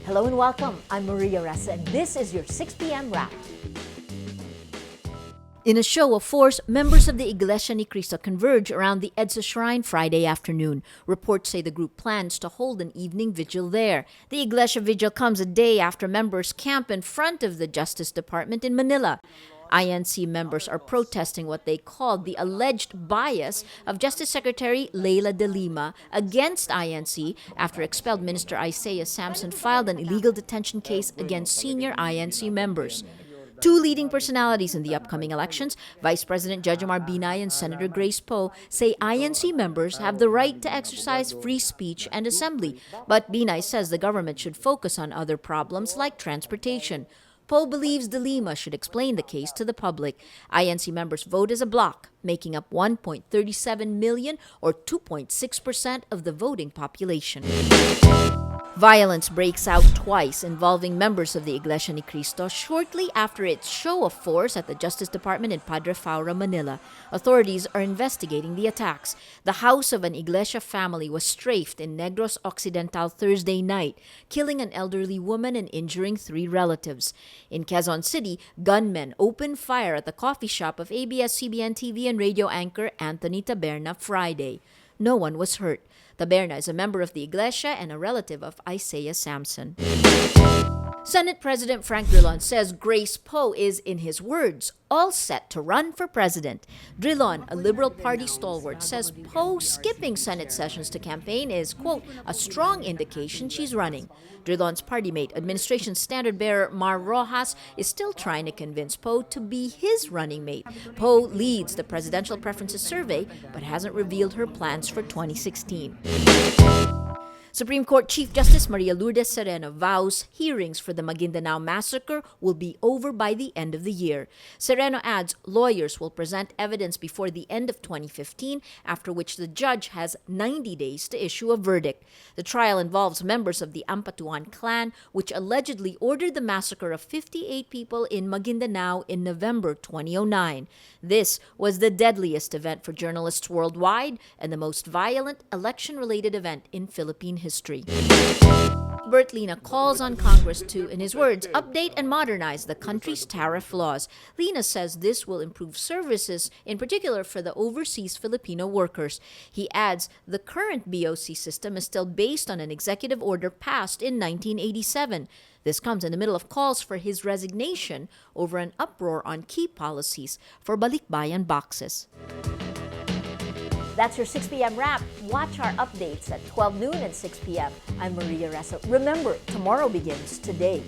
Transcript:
Hello and welcome. I'm Maria Ressa, and this is your 6 p.m. wrap. In a show of force, members of the Iglesia ni Cristo converge around the EDSA Shrine Friday afternoon. Reports say the group plans to hold an evening vigil there. The Iglesia vigil comes a day after members camp in front of the Justice Department in Manila. INC members are protesting what they called the alleged bias of Justice Secretary Leila de Lima against INC after expelled Minister Isaiah Samson filed an illegal detention case against senior INC members. Two leading personalities in the upcoming elections, Vice President Jejomar Binay and Senator Grace Poe, say INC members have the right to exercise free speech and assembly, but Binay says the government should focus on other problems like transportation. Poe believes de Lima should explain the case to the public. INC members vote as a bloc, making up 1.37 million or 2.6% of the voting population. Violence breaks out twice involving members of the Iglesia ni Cristo shortly after its show of force at the Justice Department in Padre Faura, Manila. Authorities are investigating the attacks. The house of an Iglesia family was strafed in Negros Occidental Thursday night, killing an elderly woman and injuring 3 relatives. In Quezon City, gunmen opened fire at the coffee shop of ABS-CBN TV and radio anchor Anthony Taberna Friday. No one was hurt. Taberna is a member of the Iglesia and a relative of Isaiah Samson. Senate President Frank Drilon says Grace Poe is, in his words, all set to run for president. Drilon, a Liberal Party stalwart, says Poe skipping Senate sessions to campaign is, quote, a strong indication she's running. Drilon's party mate, administration standard bearer Mar Rojas, is still trying to convince Poe to be his running mate. Poe leads the Presidential Preferences Survey but hasn't revealed her plans for 2016. Supreme Court Chief Justice Maria Lourdes Sereno vows hearings for the Maguindanao massacre will be over by the end of the year. Sereno adds lawyers will present evidence before the end of 2015, after which the judge has 90 days to issue a verdict. The trial involves members of the Ampatuan clan, which allegedly ordered the massacre of 58 people in Maguindanao in November 2009. This was the deadliest event for journalists worldwide and the most violent election-related event in Philippine history. Bert Lina calls on Congress to, in his words, update and modernize the country's tariff laws. Lina says this will improve services, in particular for the overseas Filipino workers. He adds the current BOC system is still based on an executive order passed in 1987. This comes in the middle of calls for his resignation over an uproar on key policies for Balikbayan boxes. That's your 6 p.m. wrap. Watch our updates at 12 noon and 6 p.m. I'm Maria Ressa. Remember, tomorrow begins today.